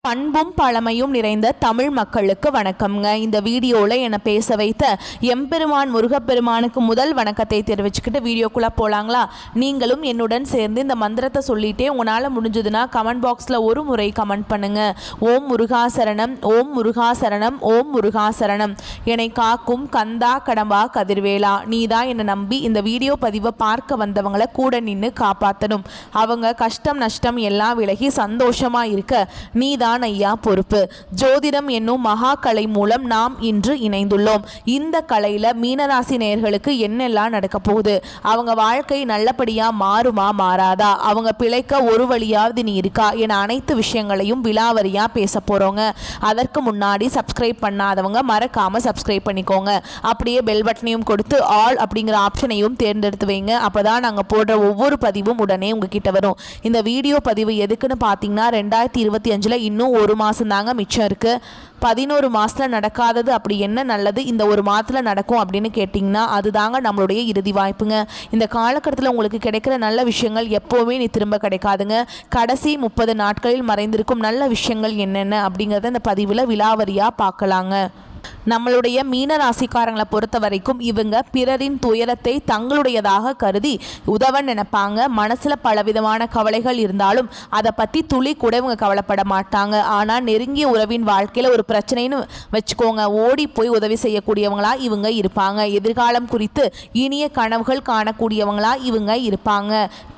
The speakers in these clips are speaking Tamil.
பண்பும் பழமையும் நிறைந்த தமிழ் மக்களுக்கு வணக்கம்ங்க. இந்த வீடியோவில் என்னை பேச வைத்த எம்பெருமான் முருகப்பெருமானுக்கு முதல் வணக்கத்தை தெரிவிச்சுக்கிட்டு வீடியோக்குள்ளே போகலாங்களா? நீங்களும் என்னுடன் சேர்ந்து இந்த மந்திரத்தை சொல்லிட்டே உங்களால் முடிஞ்சதுன்னா கமெண்ட் பாக்ஸில் ஒரு முறை கமெண்ட் பண்ணுங்க. ஓம் முருகாசரணம், ஓம் முருகாசரணம், ஓம் முருகாசரணம். என்னை காக்கும் கந்தா கடம்பா கதிர்வேலா, நீ தான் என்னை நம்பி இந்த வீடியோ பதிவை பார்க்க வந்தவங்களை கூட நின்று காப்பாற்றணும். அவங்க கஷ்டம் நஷ்டம் எல்லாம் விலகி சந்தோஷமாக இருக்க நீ தான் ஐயா பொறுப்பு. ஜோதிடம் என்னும் மகா கலை மூலம் நாம் இன்று இணைந்துள்ளோம். இந்த கலையில மீனராசி நேயர்களுக்கு என்னெல்லாம் நடக்க போகுது, அவங்க வாழ்க்கை நல்லபடியா மாறுமா மாறாதா, அவங்க பிழைக்க ஒரு வழியாவது நீ இருக்கா என அனைத்து விஷயங்களையும் விலாவரியா பேச போறோங்க. அதற்கு முன்னாடி சப்ஸ்கிரைப் பண்ணாதவங்க மறக்காம சப்ஸ்கிரைப் பண்ணிக்கோங்க. அப்படியே பெல் பட்டனையும் கொடுத்து ஆல் அப்படிங்கிற ஆப்ஷனையும் தேர்ந்தெடுத்து வைங்க. அப்பதான் நாங்க போடுற ஒவ்வொரு பதிவும் உடனே உங்ககிட்ட வரும். இந்த வீடியோ பதிவு எதுக்குன்னு பார்த்தீங்கன்னா 2025 இன்னும் ஒரு மாதம் தாங்க மிச்சம் இருக்குது. 11 மாதத்தில் நடக்காதது அப்படி என்ன நல்லது இந்த ஒரு மாதத்தில் நடக்கும் அப்படின்னு கேட்டிங்கன்னா அதுதாங்க நம்மளுடைய இறுதி வாய்ப்புங்க. இந்த காலகட்டத்தில் உங்களுக்கு கிடைக்கிற நல்ல விஷயங்கள் எப்போவுமே நீ திரும்ப கிடைக்காதுங்க. கடைசி 30 நாட்களில் மறைந்திருக்கும் நல்ல விஷயங்கள் என்னென்ன அப்படிங்கிறத இந்த பதிவில் விலாவரியாக பார்க்கலாங்க. நம்மளுடைய மீன ராசிக்காரங்களை பொறுத்த வரைக்கும் இவங்க பிறரின் துயரத்தை தங்களுடையதாக கருதி உதவ நினைப்பாங்க. மனசில் பலவிதமான கவலைகள் இருந்தாலும் அதை பற்றி துளி கூட இவங்க கவலைப்பட மாட்டாங்க. ஆனால் நெருங்கிய உறவின் வாழ்க்கையில் ஒரு பிரச்சனைன்னு வச்சுக்கோங்க, ஓடி போய் உதவி செய்யக்கூடியவங்களா இவங்க இருப்பாங்க. எதிர்காலம் குறித்து இனிய கனவுகள் காணக்கூடியவங்களா இவங்க இருப்பாங்க.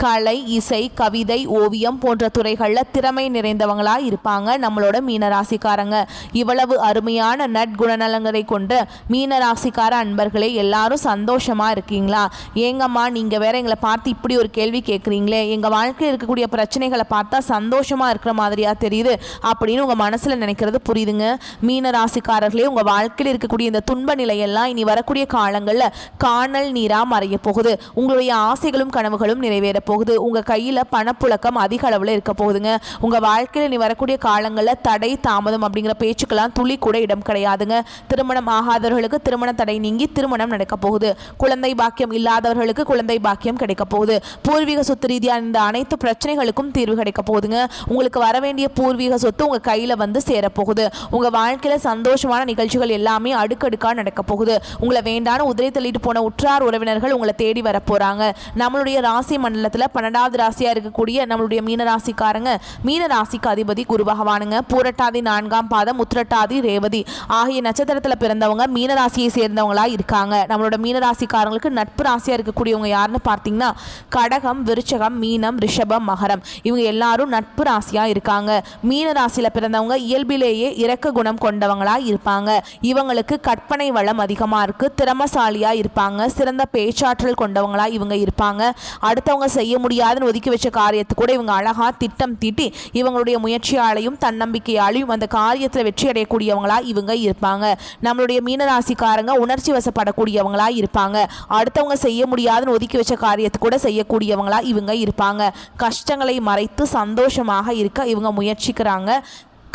கலை, இசை, கவிதை, ஓவியம் போன்ற துறைகளில் திறமை நிறைந்தவங்களா இருப்பாங்க நம்மளோட மீனராசிக்காரங்க. இவ்வளவு அருமையான நற்குணநலங்களை கொண்ட மீனராசிக்கார அன்பர்களே, எல்லாரும் சந்தோஷமா இருக்கீங்களா? ஏங்கம்மா நீங்க வேற எங்களை பார்த்து இப்படி ஒரு கேள்வி கேட்குறீங்களே, எங்க வாழ்க்கையில் இருக்கக்கூடிய பிரச்சனைகளை பார்த்தா சந்தோஷமா இருக்கிற மாதிரியா தெரியுது அப்படின்னு உங்க மனசுல நினைக்கிறது புரியுதுங்க. மீனராசிக்காரர்களே, உங்க வாழ்க்கையில் இருக்கக்கூடிய இந்த துன்ப நிலையெல்லாம் இனி வரக்கூடிய காலங்களில் காணல் நீரா மறைய போகுது. உங்களுடைய ஆசைகளும் கனவுகளும் நிறைவேற போகுது. உங்க கையில பணப்புழக்கம் அதிக அளவில் இருக்க போகுதுங்க. உங்க வாழ்க்கையில் இனி வரக்கூடிய காலங்களில் தடை தாமதம் அப்படிங்கிற பேச்சுக்கெல்லாம் துளி கூட இடம் கிடையாதுங்க. திருமணம் ஆகாதவர்களுக்கு திருமண தடை நீங்கி திருமணம் நடக்க போகுது. குழந்தை பாக்கியம் இல்லாதவர்களுக்கு குழந்தை பாக்கியம் கிடைக்க போகுது. பூர்வீக சொத்து ரீதியான இந்த அனைத்து பிரச்சனைகளுக்கும் தீர்வு கிடைக்க போகுதுங்க. உங்களுக்கு வர வேண்டிய பூர்வீக சொத்து உங்க கையில வந்து சேரப்போகுது. உங்க வாழ்க்கையில சந்தோஷமான நிகழ்ச்சிகள் எல்லாமே அடுக்கடுக்கா நடக்க போகுது. உங்களை வேண்டான உதிரை தள்ளிட்டு போன உற்றார் உறவினர்கள் உங்களை தேடி வர போறாங்க. நம்மளுடைய ராசி மண்டலத்துல 12வது ராசியா இருக்கக்கூடிய நம்மளுடைய மீனராசிக்காரங்க, மீனராசிக்கு அதிபதி குரு பகவானுங்க. பூரட்டாதி 4ஆம் பாதம், உத்திரட்டாதி, ரேவதி ஆகிய நட்சத்திரத்தில் பிறந்தவங்க மீனராசியை சேர்ந்தவங்களா இருக்காங்க. நம்மளோட மீனராசிக்காரங்களுக்கு நட்பு ராசியா இருக்கக்கூடியவங்க யாருன்னு பார்த்தீங்கன்னா கடகம், விருச்சகம், மீனம், ரிஷபம், மகரம். இவங்க எல்லாரும் நட்பு ராசியா இருக்காங்க. மீனராசியில பிறந்தவங்க இயல்பிலேயே இரக்க குணம் கொண்டவங்களா இருப்பாங்க. இவங்களுக்கு கற்பனை வளம் அதிகமா இருக்கு. திறமசாலியா இருப்பாங்க. சிறந்த பேச்சாற்றல் கொண்டவங்களா இவங்க இருப்பாங்க. அடுத்தவங்க செய்ய முடியாதுன்னு ஒதுக்கி வச்ச காரியத்தை கூட இவங்க அழகா திட்டம் தீட்டி இவங்களுடைய முயற்சியாலையும் தன்னம்பிக்கையாலையும் அந்த காரியத்தில் வெற்றி அடையக்கூடியவங்களா இவங்க இருப்பாங்க. நம்மளுடைய மீனராசிக்காரங்க உணர்ச்சி வசப்படக்கூடியவங்களா இருப்பாங்க. அடுத்தவங்க செய்ய முடியாதுன்னு ஒதுக்கி வச்ச காரியத்தை கூட செய்யக்கூடியவங்களா இவங்க இருப்பாங்க. கஷ்டங்களை மறைத்து சந்தோஷமாக இருக்க இவங்க முயற்சிக்கிறாங்க.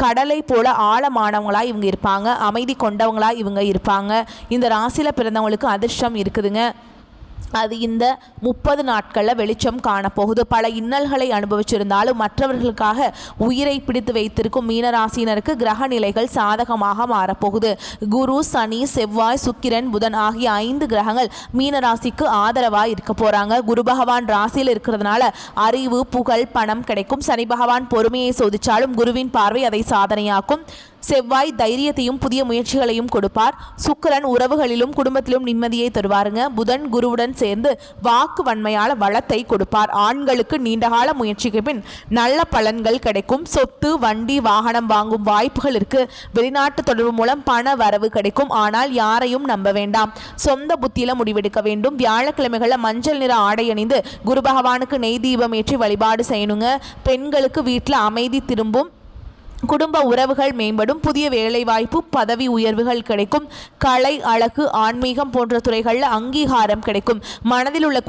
கடலை போல ஆழமானவங்களா இவங்க இருப்பாங்க. அமைதி கொண்டவங்களா இவங்க இருப்பாங்க. இந்த ராசியில பிறந்தவங்களுக்கு அதிர்ஷ்டம் இருக்குதுங்க. அது இந்த 30 நாட்களில் வெளிச்சம் காணப்போகுது. பல இன்னல்களை அனுபவிச்சிருந்தாலும் மற்றவர்களுக்காக உயிரை பிடித்து வைத்திருக்கும் மீனராசினருக்கு கிரக நிலைகள் சாதகமாக மாறப்போகுது. குரு, சனி, செவ்வாய், சுக்கிரன், புதன் ஆகிய 5 கிரகங்கள் மீனராசிக்கு ஆதரவாக இருக்க போறாங்க. குரு பகவான் ராசியில் இருக்கிறதுனால அறிவு, புகழ், பணம் கிடைக்கும். சனி பகவான் பொறுமையை சோதிச்சாலும் குருவின் பார்வை அதை சாதனையாக்கும். செவ்வாய் தைரியத்தையும் புதிய முயற்சிகளையும் கொடுப்பார். சுக்கிரன் உறவுகளிலும் குடும்பத்திலும் நிம்மதியை தருவாருங்க. புதன் குருவுடன் சேர்ந்து வாக்கு வன்மையால வளத்தை கொடுப்பார். ஆண்களுக்கு நீண்டகால முயற்சிக்கு பின் நல்ல பலன்கள் கிடைக்கும். சொத்து, வண்டி, வாகனம் வாங்கும் வாய்ப்புகள் இருக்கு. வெளிநாட்டு தொடர்பு மூலம் பண வரவு கிடைக்கும். ஆனால் யாரையும் நம்ப வேண்டாம். சொந்த புத்தியில முடிவெடுக்க வேண்டும். வியாழக்கிழமைகளில் மஞ்சள் நிற ஆடை அணிந்து குரு பகவானுக்கு நெய் தீபம் ஏற்றி வழிபாடு செய்யணுங்க. பெண்களுக்கு வீட்டில் அமைதி திரும்பும். குடும்ப உறவுகள் மேம்படும். புதிய வேலைவாய்ப்பு, பதவி உயர்வுகள் கிடைக்கும். கலை, அழகு, ஆன்மீகம் போன்ற துறைகளில் அங்கீகாரம் கிடைக்கும். மனதில் உள்ள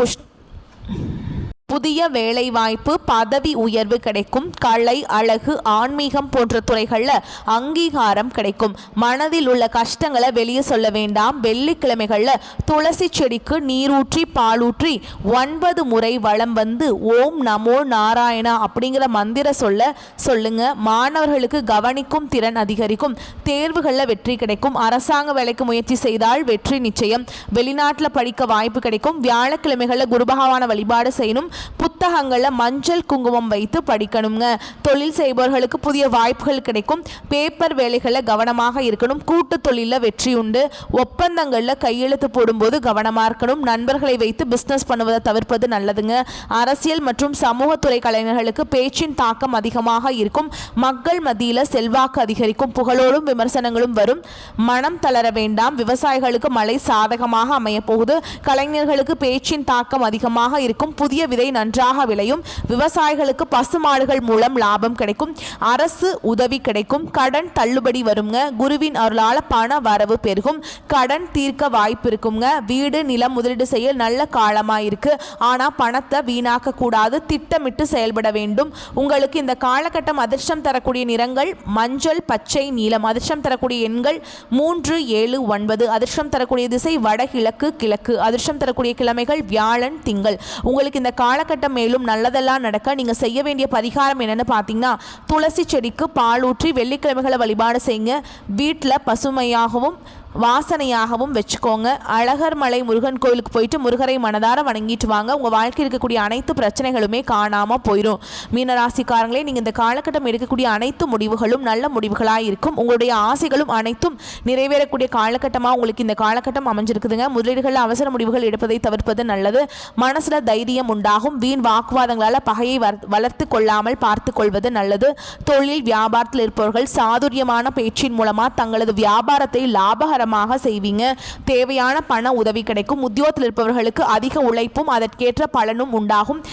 புதிய வேலைவாய்ப்பு, பதவி உயர்வு கிடைக்கும். கலை, அழகு, ஆன்மீகம் போன்ற துறைகளில் அங்கீகாரம் கிடைக்கும். மனதில் உள்ள கஷ்டங்களை வெளியே சொல்ல வேண்டாம். வெள்ளிக்கிழமைகளில் துளசி செடிக்கு நீரூற்றி பாலூற்றி 9 முறை வலம் வந்து ஓம் நமோ நாராயணா அப்படிங்கிற மந்திர சொல்லுங்க. மாணவர்களுக்கு கவனிக்கும் திறன் அதிகரிக்கும். தேர்வுகளில் வெற்றி கிடைக்கும். அரசாங்க வேலைக்கு முயற்சி செய்தால் வெற்றி நிச்சயம். வெளிநாட்டில் படிக்க வாய்ப்பு கிடைக்கும். வியாழக்கிழமைகளில் குருபகவான வழிபாடு செய்யணும். புத்தகங்கள்ல மஞ்சள் குங்குமம் வைத்து படிக்கணுங்க. தொழில் செய்பவர்களுக்கு புதிய வாய்ப்புகள் கிடைக்கும். பேப்பர் வேலைகளை கவனமாக இருக்கணும். கூட்டு தொழில வெற்றி உண்டு. ஒப்பந்தங்கள்ல கையெழுத்து போடும்போது கவனமா இருக்கணும். நண்பர்களை வைத்து பிசினஸ் பண்ணுவதை தவிர்ப்பது நல்லதுங்க. அரசியல் மற்றும் சமூகத்துறை கலைஞர்களுக்கு பேச்சின் தாக்கம் அதிகமாக இருக்கும். மக்கள் மத்தியில செல்வாக்கு அதிகரிக்கும். புகழோடும் விமர்சனங்களும் வரும். மனம் தளர வேண்டாம். விவசாயிகளுக்கு மழை சாதகமாக அமைய போகுது. கலைஞர்களுக்கு பேச்சின் தாக்கம் அதிகமாக இருக்கும். புதிய விதை நன்றாக விளையும். விவசாயிகளுக்கு பசுமாடுகள் மூலம் லாபம் கிடைக்கும். அரசு உதவி கிடைக்கும். கடன் தள்ளுபடி வருங்க. குருவின் அருளால பண வரவு பெருகும். கடன் தீர்க்க வாய்ப்பு இருக்குங்க. வீடு நிலம் முதலீடு செய்ய நல்ல காலமா இருக்கு. ஆனா பணத்தை வீணாக்க கூடாது. திட்டமிட்டு செயல்பட வேண்டும். உங்களுக்கு இந்த காலகட்டம் அதிர்ஷ்டம் தரக்கூடிய நிறங்கள் மஞ்சள், பச்சை, நீலம். அதிர்ஷ்டம் தரக்கூடிய எண்கள் 3, 7, 9. அதிர்ஷ்டம் தரக்கூடிய திசை வடகிழக்கு, கிழக்கு. அதிர்ஷ்டம் தரக்கூடிய கிழமைகள் வியாழன், திங்கள். உங்களுக்கு இந்த காலகட்டம் மேலும் நல்லதெல்லாம் நடக்க நீங்க செய்ய வேண்டிய பரிகாரம் என்னன்னு பார்த்தீங்கன்னா, துளசி செடிக்கு பால் ஊற்றி வெள்ளிக்கிழமைகளை வழிபாடு செய்யுங்க. வீட்டில் பசுமையாகவும் வாசனையாகவும் வச்சுக்கோங்க. அழகர் மலை முருகன் கோயிலுக்கு போயிட்டு முருகரை மனதார வணங்கிட்டு வாங்க. உங்கள் வாழ்க்கையில் இருக்கக்கூடிய அனைத்து பிரச்சனைகளுமே காணாமல் போயிடும். மீனராசிக்காரங்களே, நீங்கள் இந்த காலகட்டம் எடுக்கக்கூடிய அனைத்து முடிவுகளும் நல்ல முடிவுகளாக இருக்கும். உங்களுடைய ஆசைகளும் அனைத்தும் நிறைவேறக்கூடிய காலகட்டமாக உங்களுக்கு இந்த காலகட்டம் அமைஞ்சிருக்குதுங்க. முதலீடுகளில் அவசர முடிவுகள் எடுப்பதை தவிர்ப்பது நல்லது. மனசில் தைரியம் உண்டாகும். வீண் வாக்குவாதங்களால் பகையை வளர்த்து கொள்ளாமல் பார்த்து கொள்வது நல்லது. தொழில் வியாபாரத்தில் இருப்பவர்கள் சாதுரியமான பேச்சின் மூலமாக தங்களது வியாபாரத்தை லாபகர செய்வீங்க. தேவையான பண உதவி கிடைக்கும். உத்தியோகத்தில் இருப்பவர்களுக்கு அதிக உழைப்பும் அதற்கேற்ற பலனும் உண்டாகும்.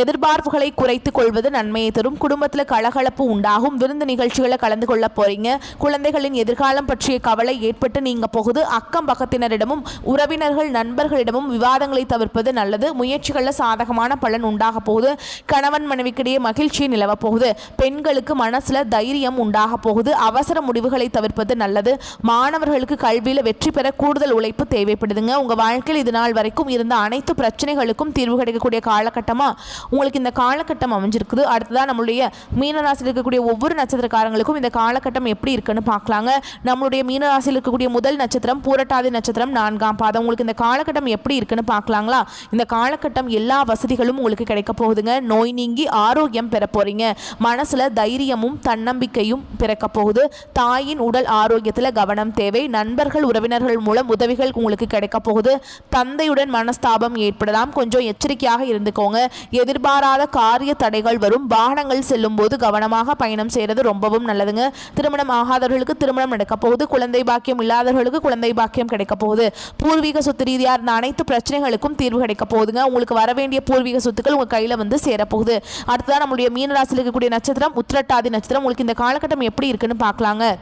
எதிர்பார்ப்புகளை குறைத்துக் கொள்வது நன்மையை தரும். குடும்பத்தில் கலகலப்பு உண்டாகும். விருந்து நிகழ்ச்சிகளை கலந்து கொள்ள போறீங்க. குழந்தைகளின் எதிர்காலம் பற்றிய கவலை ஏற்பட்டு நீங்க போகுது. அக்கம் பக்கத்தினரிடமும் உறவினர்கள் நண்பர்களிடமும் விவாதங்களை தவிர்ப்பது நல்லது. முயற்சிகளில் சாதகமான பலன் உண்டாக போகுது. கணவன் மனைவிக்கிடையே மகிழ்ச்சி நிலவ போகுது. பெண்களுக்கு மனசுல தைரியம் உண்டாக போகுது. அவசர முடிவுகளை தவிர்ப்பது நல்லது. மாணவர்களுக்கு கல்வியில் வெற்றி பெற கூடுதல் உழைப்பு தேவைப்படுதுங்க. உங்க வாழ்க்கையில் இது நாள் வரைக்கும் இருந்த அனைத்து பிரச்சனைகளுக்கும் தீர்வு கிடைக்கக்கூடிய காலகட்டமா உங்களுக்கு இந்த காலகட்டம் அமைஞ்சிருக்குது. அடுத்ததான் நம்மளுடைய மீனராசியில் இருக்கக்கூடிய ஒவ்வொரு நட்சத்திரக்காரங்களுக்கும் இந்த காலகட்டம் எப்படி இருக்குன்னு பார்க்கலாங்க. நம்மளுடைய மீனராசியில் இருக்கக்கூடிய முதல் நட்சத்திரம் பூரட்டாதி நட்சத்திரம் 4ஆம் பாதம். உங்களுக்கு இந்த காலகட்டம் எப்படி இருக்குன்னு பார்க்கலாங்களா? இந்த காலகட்டம் எல்லா வசதிகளும் உங்களுக்கு கிடைக்க போகுதுங்க. நோய் நீங்கி ஆரோக்கியம் பெற போறீங்க. மனசுல தைரியமும் தன்னம்பிக்கையும் பிறக்க போகுது. தாயின் உடல் ஆரோக்கியத்தில் கவனம் தேவை. நண்பர்கள் உறவினர்கள் மூலம் உதவிகள் உங்களுக்கு கிடைக்க போகுது. தந்தையுடன் மனஸ்தாபம் ஏற்படலாம். கொஞ்சம் எச்சரிக்கையாக இருந்துக்கோங்க. எதிர்பாராத காரிய தடைகள் வரும். வாகனங்கள் செல்லும் போது கவனமாக பயணம் செய்யறது ரொம்பவும் நல்லதுங்க. திருமணம் ஆகாதவர்களுக்கு திருமணம் நடக்க போகுது. குழந்தை பாக்கியம் இல்லாதவர்களுக்கு குழந்தை பாக்கியம் கிடைக்க போகுது. பூர்வீக சொத்து ரீதியாக இருந்த அனைத்து பிரச்சனைகளுக்கும் தீர்வு கிடைக்க போகுதுங்க. உங்களுக்கு வர வேண்டிய பூர்வீக சொத்துக்கள் உங்க கையில வந்து சேரப்போகுது. அடுத்ததான் நம்மளுடைய மீனராசியில் இருக்கக்கூடிய நட்சத்திரம் உத்திரட்டாதி நட்சத்திரம். உங்களுக்கு இந்த காலகட்டம் எப்படி இருக்குன்னு பார்க்கலாங்க.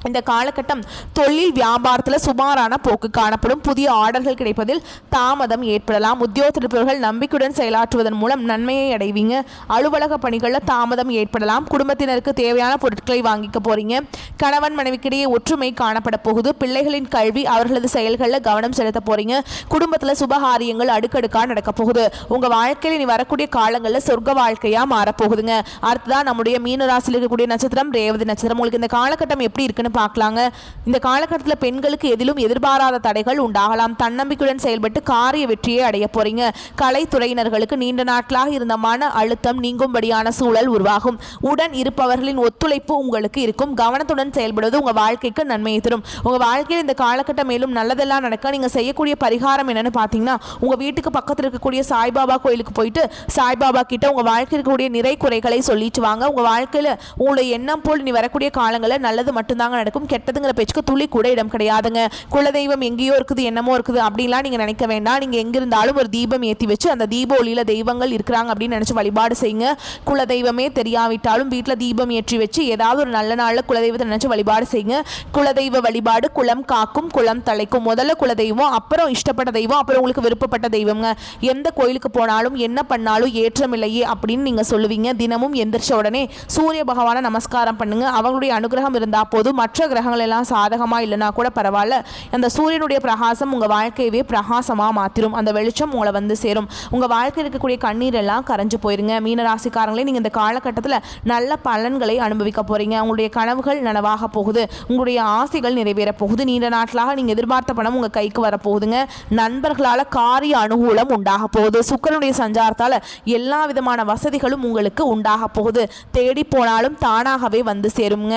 இந்த காலகட்டம் தொழில் வியாபாரத்தில் சுமாரான போக்கு காணப்படும். புதிய ஆர்டர்கள் கிடைப்பதில் தாமதம் ஏற்படலாம். உத்தியோகத்தர்கள் நம்பிக்கையுடன் செயலாற்றுவதன் மூலம் நன்மையை அடைவீங்க. அலுவலக பணிகளில் தாமதம் ஏற்படலாம். குடும்பத்தினருக்கு தேவையான பொருட்களை வாங்கிக்க போறீங்க. கணவன் மனைவிக்கிடையே ஒற்றுமை காணப்பட போகுது. பிள்ளைகளின் கல்வி அவர்களது செயல்களில் கவனம் செலுத்த போறீங்க. குடும்பத்தில் சுபகாரியங்கள் அடுக்கடுக்காக நடக்க போகுது. உங்க வாழ்க்கையில் இனி வரக்கூடிய காலங்களில் சொர்க்க வாழ்க்கையா மாறப்போகுதுங்க. அடுத்ததான் நம்முடைய மீனராசியில் இருக்கக்கூடிய நட்சத்திரம் ரேவதி நட்சத்திரம். உங்களுக்கு இந்த காலகட்டம் எப்படி இருக்குன்னு பார்க்கலாங்க. இந்த காலகட்டத்தில் பெண்களுக்கு எதிலும் எதிர்பாராத தடைகள் உண்டாகலாம். தன்னம்பிக்கையுடன் செயல்பட்டு காரிய வெற்றியை அடைய போறீங்க. கலைத்துறையினர்களுக்கு நீண்ட நாட்களாக இருந்த மன அழுத்தம் நீங்கும்படியான சூழல் உருவாகும். உடன் இருப்பவர்களின் ஒத்துழைப்பு உங்களுக்கு இருக்கும். கவனத்துடன் செயல்படுவது உங்க வாழ்க்கைக்கு நன்மையை தரும். உங்க வாழ்க்கையில் இந்த காலகட்டம் மேலும் நல்லதெல்லாம் நடக்க நீங்க செய்யக்கூடிய பரிகாரம் என்னன்னு பார்த்தீங்கன்னா, உங்க வீட்டுக்கு பக்கத்தில் இருக்கக்கூடிய சாய்பாபா கோயிலுக்கு போயிட்டு சாய்பாபா கிட்ட உங்க வாழ்க்கையில் இருக்கக்கூடிய நிறை குறைகளை சொல்லிட்டு வாங்க. உங்க வாழ்க்கையில உங்களுடைய எண்ணம் போல் நீ வரக்கூடிய காலங்களில் நல்லது மட்டும்தாங்க நடக்கும். கெட்டதுங்கிற பேச்சுக்கு துளி கூட இடம் கிடையாதுங்க. குலதெய்வம் எங்கேயோ இருக்குது, என்னமோ இருக்குது அப்படின்லாம் நீங்கள் நினைக்க வேண்டாம். நீங்கள் எங்கிருந்தாலும் ஒரு தீபம் ஏற்றி வச்சு அந்த தீப ஒளியில் தெய்வங்கள் இருக்கிறாங்க அப்படின்னு நினச்சி வழிபாடு செய்யுங்க. குலதெய்வமே தெரியாவிட்டாலும் வீட்டில் தீபம் ஏற்றி வச்சு ஏதாவது ஒரு நல்ல நாளில் குலதெய்வத்தை நினச்சி வழிபாடு செய்யுங்க. குலதெய்வ வழிபாடு குலம் காக்கும் குலம் தலைக்கும். முதல்ல குலதெய்வம், அப்புறம் இஷ்டப்பட்ட தெய்வம், அப்புறம் உங்களுக்கு விருப்பப்பட்ட தெய்வங்க. எந்த கோயிலுக்கு போனாலும் என்ன பண்ணாலும் ஏற்றம் இல்லையே அப்படின்னு நீங்கள் சொல்லுவீங்க. தினமும் எந்திரிச்ச உடனே சூரிய பகவானை நமஸ்காரம் பண்ணுங்க. அவங்களுடைய அனுகிரகம் இருந்தால் போதும். மற்ற கிரகங்கள் எல்லாம் சாதகமாக இல்லைனா கூட பரவாயில்ல, அந்த சூரியனுடைய பிரகாசம் உங்கள் வாழ்க்கையவே பிரகாசமாக மாற்றிடும். அந்த வெளிச்சம் உங்களை வந்து சேரும். உங்கள் வாழ்க்கையில் இருக்கக்கூடிய கண்ணீர் எல்லாம் கரைஞ்சு போயிருங்க. மீனராசிக்காரங்களே, நீங்கள் இந்த காலகட்டத்தில் நல்ல பலன்களை அனுபவிக்க போகிறீங்க. உங்களுடைய கனவுகள் நனவாக போகுது. உங்களுடைய ஆசைகள் நிறைவேற போகுது. நீண்ட நாட்களாக நீங்கள் எதிர்பார்த்த பணம் உங்கள் கைக்கு வரப்போகுதுங்க. நண்பர்களால் காரிய அனுகூலம் உண்டாக போகுது. சுக்கிரனுடைய சஞ்சாரத்தால் எல்லா விதமான வசதிகளும் உங்களுக்கு உண்டாக போகுது. தேடி போனாலும் தானாகவே வந்து சேருங்க.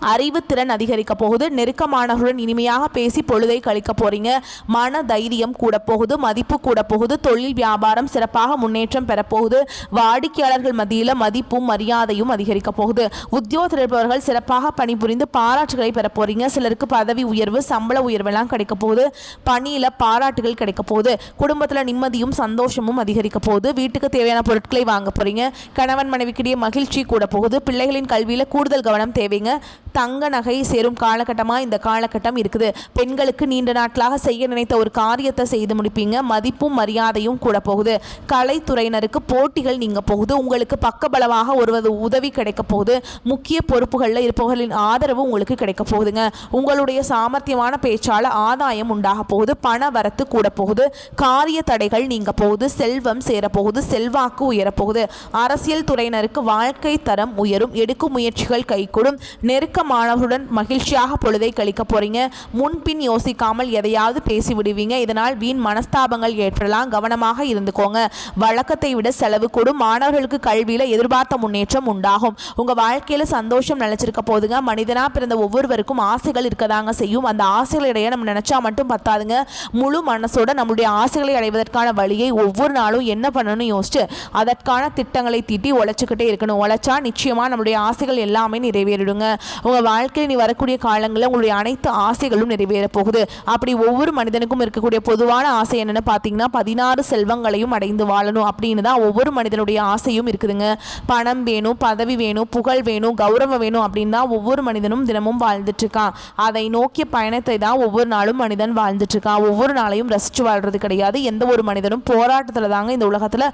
அறிவு திறன் அதிகரிக்க போகுது. நெருக்கமானவர்களுடன் இனிமையாக பேசி பொழுதை கழிக்க போறீங்க. மன தைரியம் கூட போகுது. மதிப்பு கூட போகுது. தொழில் வியாபாரம் சிறப்பாக முன்னேற்றம் பெறப்போகுது. வாடிக்கையாளர்கள் மத்தியில் மதிப்பும் மரியாதையும் அதிகரிக்க போகுது. உத்தியோகத்தில் இருப்பவர்கள் சிறப்பாக பணிபுரிந்து பாராட்டுகளை பெற போறீங்க. சிலருக்கு பதவி உயர்வு, சம்பள உயர்வெல்லாம் கிடைக்க போகுது. பணியில் பாராட்டுகள் கிடைக்க போகுது. குடும்பத்தில் நிம்மதியும் சந்தோஷமும் அதிகரிக்க போகுது. வீட்டுக்கு தேவையான பொருட்களை வாங்க போறீங்க. கணவன் மனைவிக்கிடையே மகிழ்ச்சி கூட போகுது. பிள்ளைகளின் கல்வியில் கூடுதல் கவனம் தேவைங்க. தங்க நகை சேரும் காலகட்டமாக இந்த காலகட்டம் இருக்குது. பெண்களுக்கு நீண்ட நாட்களாக செய்ய நினைத்த ஒரு காரியத்தை செய்து முடிப்பீங்க. மதிப்பும் மரியாதையும் கூட போகுது. கலைத்துறையினருக்கு போட்டிகள் நீங்க போகுது. உங்களுக்கு பக்கபலமாக ஒருவது உதவி கிடைக்க போகுது. முக்கிய பொறுப்புகளில் இருப்பவர்களின் ஆதரவு உங்களுக்கு கிடைக்க போகுதுங்க. உங்களுடைய சாமர்த்தியமான பேச்சால் ஆதாயம் உண்டாக போகுது. பண வரத்து கூட போகுது. காரிய தடைகள் நீங்க போகுது. செல்வம் சேரப்போகுது. செல்வாக்கு உயரப்போகுது. அரசியல் துறையினருக்கு வாழ்க்கை தரம் உயரும். எடுக்கும் முயற்சிகள் கைகூடும். நெருக்கமானவருடன் மகிழ்ச்சியாக பொழுதை கழிக்க போறீங்க. முன்பின் யோசிக்காமல் எதையாவது பேசி விடுவீங்க. இதனால் வீண் மனஸ்தாபங்கள் ஏற்படலாம். கவனமாக இருந்துக்கோங்க. வழக்கத்தை விட செலவு கூடும். மாணவர்களுக்கு கல்வியில எதிர்பார்த்த முன்னேற்றம் உண்டாகும். உங்க வாழ்க்கையில சந்தோஷம் நிலைச்சிருக்க போதுங்க. மனிதனா பிறந்த ஒவ்வொருவருக்கும் ஆசைகள் இருக்கதாங்க செய்யும். அந்த ஆசைகளிடையே நம்ம நினைச்சா மட்டும் பத்தாதுங்க. முழு மனசோட நம்மளுடைய ஆசைகளை அடைவதற்கான வழியை ஒவ்வொரு நாளும் என்ன பண்ணணும்னு யோசிச்சு அதற்கான திட்டங்களை தீட்டி உழைச்சிக்கிட்டே இருக்கணும். உழைச்சா நிச்சயமா நம்மளுடைய ஆசைகள் எல்லாமே நிறைவேறிடுங்க. உங்கள் வாழ்க்கையில் நீ வரக்கூடிய காலங்களில் உங்களுடைய அனைத்து ஆசைகளும் நிறைவேற போகுது. அப்படி ஒவ்வொரு மனிதனுக்கும் இருக்கக்கூடிய பொதுவான ஆசை என்னன்னு பார்த்தீங்கன்னா 16 செல்வங்களையும் அடைந்து வாழணும் அப்படின்னு தான் ஒவ்வொரு மனிதனுடைய ஆசையும் இருக்குதுங்க. பணம் வேணும், பதவி வேணும், புகழ் வேணும், கௌரவம் வேணும் அப்படின்னு தான் ஒவ்வொரு மனிதனும் தினமும் வாழ்ந்துட்டு இருக்கான். அதை நோக்கிய பயணத்தை தான் ஒவ்வொரு நாளும் மனிதன் வாழ்ந்துட்டு இருக்கான். ஒவ்வொரு நாளையும் ரசிச்சு வாழ்றது கிடையாது. எந்த ஒரு மனிதனும் போராட்டத்தில் தாங்க இந்த உலகத்தில்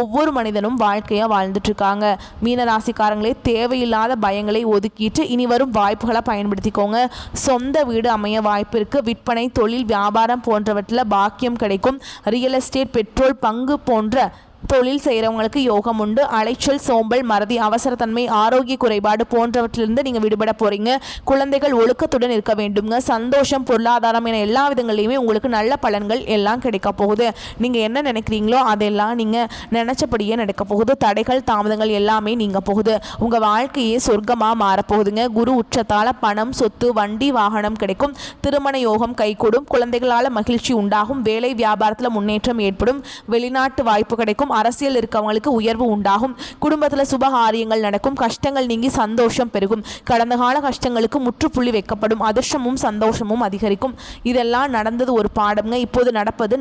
ஒவ்வொரு மனிதனும் வாழ்க்கையாக வாழ்ந்துட்டு இருக்காங்க. மீனராசிக்காரங்களே, தேவையில்லாத பயங்களை ஒதுக்கிட்டு இனி வரும் வாய்ப்புகளை பயன்படுத்திக்கோங்க. சொந்த வீடு அமைய வாய்ப்பு இருக்கு. விற்பனை, தொழில், வியாபாரம் போன்றவற்றில் பாக்கியம் கிடைக்கும். ரியல் எஸ்டேட், பெட்ரோல் பங்கு போன்ற தொழில் செய்கிறவங்களுக்கு யோகம் உண்டு. அலைச்சல், சோம்பல், மறதி, அவசரத்தன்மை, ஆரோக்கிய குறைபாடு போன்றவற்றிலிருந்து நீங்கள் விடுபட போறீங்க. குழந்தைகள் ஒழுக்கத்துடன் இருக்க வேண்டுங்க. சந்தோஷம், பொருளாதாரம் என எல்லா விதங்களையுமே உங்களுக்கு நல்ல பலன்கள் எல்லாம் கிடைக்க போகுது. நீங்கள் என்ன நினைக்கிறீங்களோ அதெல்லாம் நீங்கள் நினைச்சபடியே நடக்க போகுது. தடைகள், தாமதங்கள் எல்லாமே நீங்க போகுது. உங்கள் வாழ்க்கையே சொர்க்கமாக மாறப்போகுதுங்க. குரு உச்சத்தால் பணம், சொத்து, வண்டி, வாகனம் கிடைக்கும். திருமண யோகம் கைகூடும். குழந்தைகளால் மகிழ்ச்சி உண்டாகும். வேலை வியாபாரத்தில் முன்னேற்றம் ஏற்படும். வெளிநாட்டு வாய்ப்பு கிடைக்கும். அரசியல் இருக்கவங்களுக்கு உயர்வு உண்டாகும். குடும்பத்தில் சுபகாரியங்கள் நடக்கும். கஷ்டங்கள் நீங்கி சந்தோஷம் பெருகும். கடந்த கால கஷ்டங்களுக்கு முற்றுப்புள்ளி வைக்கப்படும். அதிர்ஷ்டமும் சந்தோஷமும் அதிகரிக்கும். இதெல்லாம் நடந்தது ஒரு பாடம்ங்க. இப்போது நடப்பது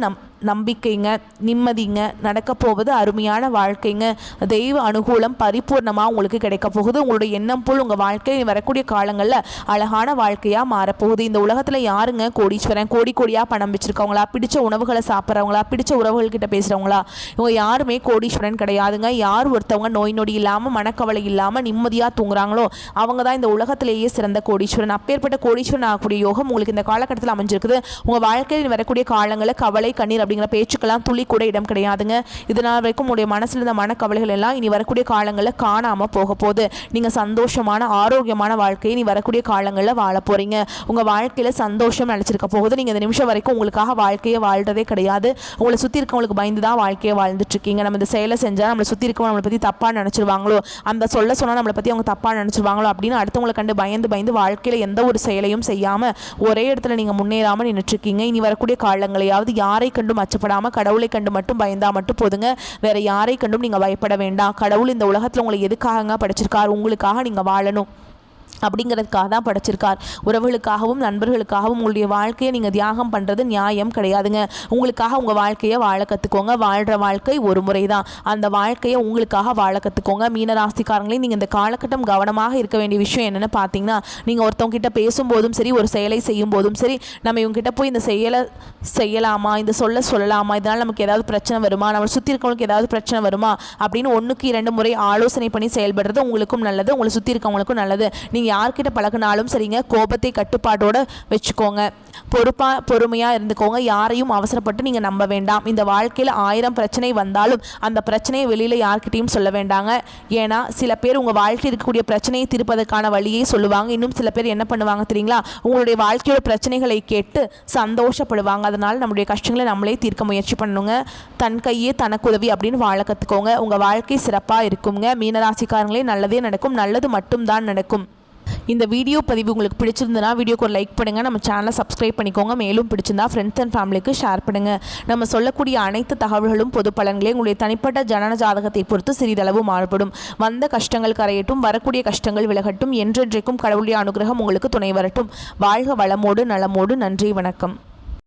நம்பிக்கைங்க, நிம்மதிங்க. நடக்க போவது அருமையான வாழ்க்கைங்க. தெய்வ அனுகூலம் பரிபூர்ணமாக உங்களுக்கு கிடைக்க போகுது. உங்களுடைய எண்ணம் போல் உங்கள் வாழ்க்கை வரக்கூடிய காலங்களில் அழகான வாழ்க்கையாக மாறப்போகுது. இந்த உலகத்தில் யாருங்க கோடீஸ்வரன்? கோடி கோடியாக பணம் வச்சுருக்கவங்களா? பிடிச்ச உணவுகளை சாப்பிட்றவங்களா? பிடிச்ச உறவுகள்கிட்ட பேசுகிறவங்களா? இவங்க யாருமே கோடீஸ்வரன் கிடையாதுங்க. யார் ஒருத்தவங்க நோய் நொடி இல்லாமல், மனக்கவலை இல்லாமல் நிம்மதியாக தூங்குறாங்களோ அவங்க தான் இந்த உலகத்திலேயே சிறந்த கோடீஸ்வரன். அப்பேற்பட்ட கோடீஸ்வரன் ஆகக்கூடிய யோகம் உங்களுக்கு இந்த காலகட்டத்தில் அமைஞ்சிருக்குது. உங்கள் வாழ்க்கையில் வரக்கூடிய காலங்களில் கவலை, கண்ணீர் அப்படிங்கிற பேச்சுக்கெல்லாம் துளி கூட இடம் கிடையாதுங்க. இதனால் வரைக்கும் உங்களுடைய மனசில் இருந்த மனக்கவலைகள் எல்லாம் இனி வரக்கூடிய காலங்களில் காணாமல் போக போகுது. நீங்கள் சந்தோஷமான, ஆரோக்கியமான வாழ்க்கையை நீ வரக்கூடிய காலங்களில் வாழ போறீங்க. உங்கள் வாழ்க்கையில் சந்தோஷம் நினைச்சிருக்க போகுது. நீங்கள் இந்த நிமிஷம் வரைக்கும் உங்களுக்காக வாழ்க்கையை வாழ்றதே கிடையாது. உங்களை சுற்றி இருக்கவங்களுக்கு பயந்து தான் வாழ்க்கையை வாழ்ந்துட்டு இருக்கீங்க. நம்ம இந்த செயலை செஞ்சால் நம்மளை சுற்றி இருக்கவங்க நம்மளை பற்றி தப்பாக நினச்சிருவாங்களோ, அந்த சொல்ல சொன்னால் நம்மளை பற்றி அவங்க தப்பாக நினச்சிருவாங்களோ அப்படின்னு அடுத்தவங்களை கண்டு பயந்து வாழ்க்கையில் எந்த ஒரு செயலையும் செய்யாமல் ஒரே இடத்துல நீங்கள் முன்னேறாமல் நின்றுட்டுருக்கீங்க. இனி வரக்கூடிய காலங்களையாவது யாரை கண்டும் அச்சப்படாமல் கடவுளை கண்டு மட்டும் பயந்தா மட்டும் போதுங்க. வேற யாரை கண்டும் நீங்கள் பயப்பட வேண்டாம். கடவுள் இந்த உலகத்தில் உங்களை எதுக்காக படிச்சிருக்காரு? உங்களுக்காக நீங்கள் வாழணும். அப்படிங்கிறதுக்காக தான் படைச்சிருக்கார். உறவுகளுக்காகவும் நண்பர்களுக்காகவும் உங்களுடைய வாழ்க்கையை நீங்கள் தியாகம் பண்ணுறது நியாயம் கிடையாதுங்க. உங்களுக்காக உங்கள் வாழ்க்கையை வாழ கற்றுக்கோங்க. வாழ்கிற வாழ்க்கை ஒரு முறை தான். அந்த வாழ்க்கையை உங்களுக்காக வாழ கற்றுக்கோங்க. மீனராசிக்காரங்களே, நீங்கள் இந்த காலகட்டம் கவனமாக இருக்க வேண்டிய விஷயம் என்னென்னு பார்த்தீங்கன்னா, நீங்கள் ஒருத்தவங்க கிட்ட பேசும்போதும் சரி, ஒரு செயலை செய்யும் போதும் சரி, நம்ம இவங்ககிட்ட போய் இந்த செயலை செய்யலாமா, இந்த சொல்லலாமா, இதனால் நமக்கு ஏதாவது பிரச்சனை வருமா, நம்ம சுற்றி இருக்கவங்களுக்கு ஏதாவது பிரச்சனை வருமா அப்படின்னு 1க்கு 2 முறை ஆலோசனை பண்ணி செயல்படுறது உங்களுக்கும் நல்லது, உங்களை சுற்றி இருக்கவங்களுக்கும் நல்லது. நீங்கள் யார்கிட்ட பழகினாலும் சரிங்க, கோபத்தை கட்டுப்பாட்டோட வச்சுக்கோங்க. பொறுமையாக இருந்துக்கோங்க. யாரையும் அவசரப்பட்டு நீங்கள் நம்ப வேண்டாம். இந்த வாழ்க்கையில் 1000 பிரச்சனை வந்தாலும் அந்த பிரச்சனையை வெளியில் யார்கிட்டையும் சொல்ல வேண்டாங்க. ஏன்னா சில பேர் உங்கள் வாழ்க்கையில் இருக்கக்கூடிய பிரச்சனையை தீர்ப்பதற்கான வழியை சொல்லுவாங்க. இன்னும் சில பேர் என்ன பண்ணுவாங்க தெரியுங்களா, உங்களுடைய வாழ்க்கையோட பிரச்சனைகளை கேட்டு சந்தோஷப்படுவாங்க. அதனால் நம்முடைய கஷ்டங்களை நம்மளே தீர்க்க முயற்சி பண்ணுங்க. தன் கையே தனக்கு உதவி அப்படின்னு வாழ கற்றுக்கோங்க. உங்கள் வாழ்க்கை சிறப்பாக இருக்குங்க. மீனராசிக்காரங்களே, நல்லதே நடக்கும், நல்லது மட்டும்தான் நடக்கும். இந்த வீடியோ பதிவு உங்களுக்கு பிடிச்சிருந்தனா வீடியோக்கு ஒரு லைக் பண்ணுங்கள். நம்ம சேனலை சப்ஸ்கிரைப் பண்ணிக்கோங்க. மேலும் பிடிச்சிருந்தா ஃப்ரெண்ட்ஸ் அண்ட் ஃபேமிலிக்கு ஷேர் பண்ணுங்கள். நம்ம சொல்லக்கூடிய அனைத்து தகவல்களும் பொது பலன்களே. உங்களுடைய தனிப்பட்ட ஜனன ஜாதகத்தை பொறுத்து சிறிதளவு மாறுபடும். வந்த கஷ்டங்கள் கரையட்டும், வரக்கூடிய கஷ்டங்கள் விலகட்டும். என்றென்றைக்கும் கடவுளுடைய அனுகிரகம் உங்களுக்கு துணை வரட்டும். வாழ்க வளமோடு நலமோடு. நன்றி, வணக்கம்.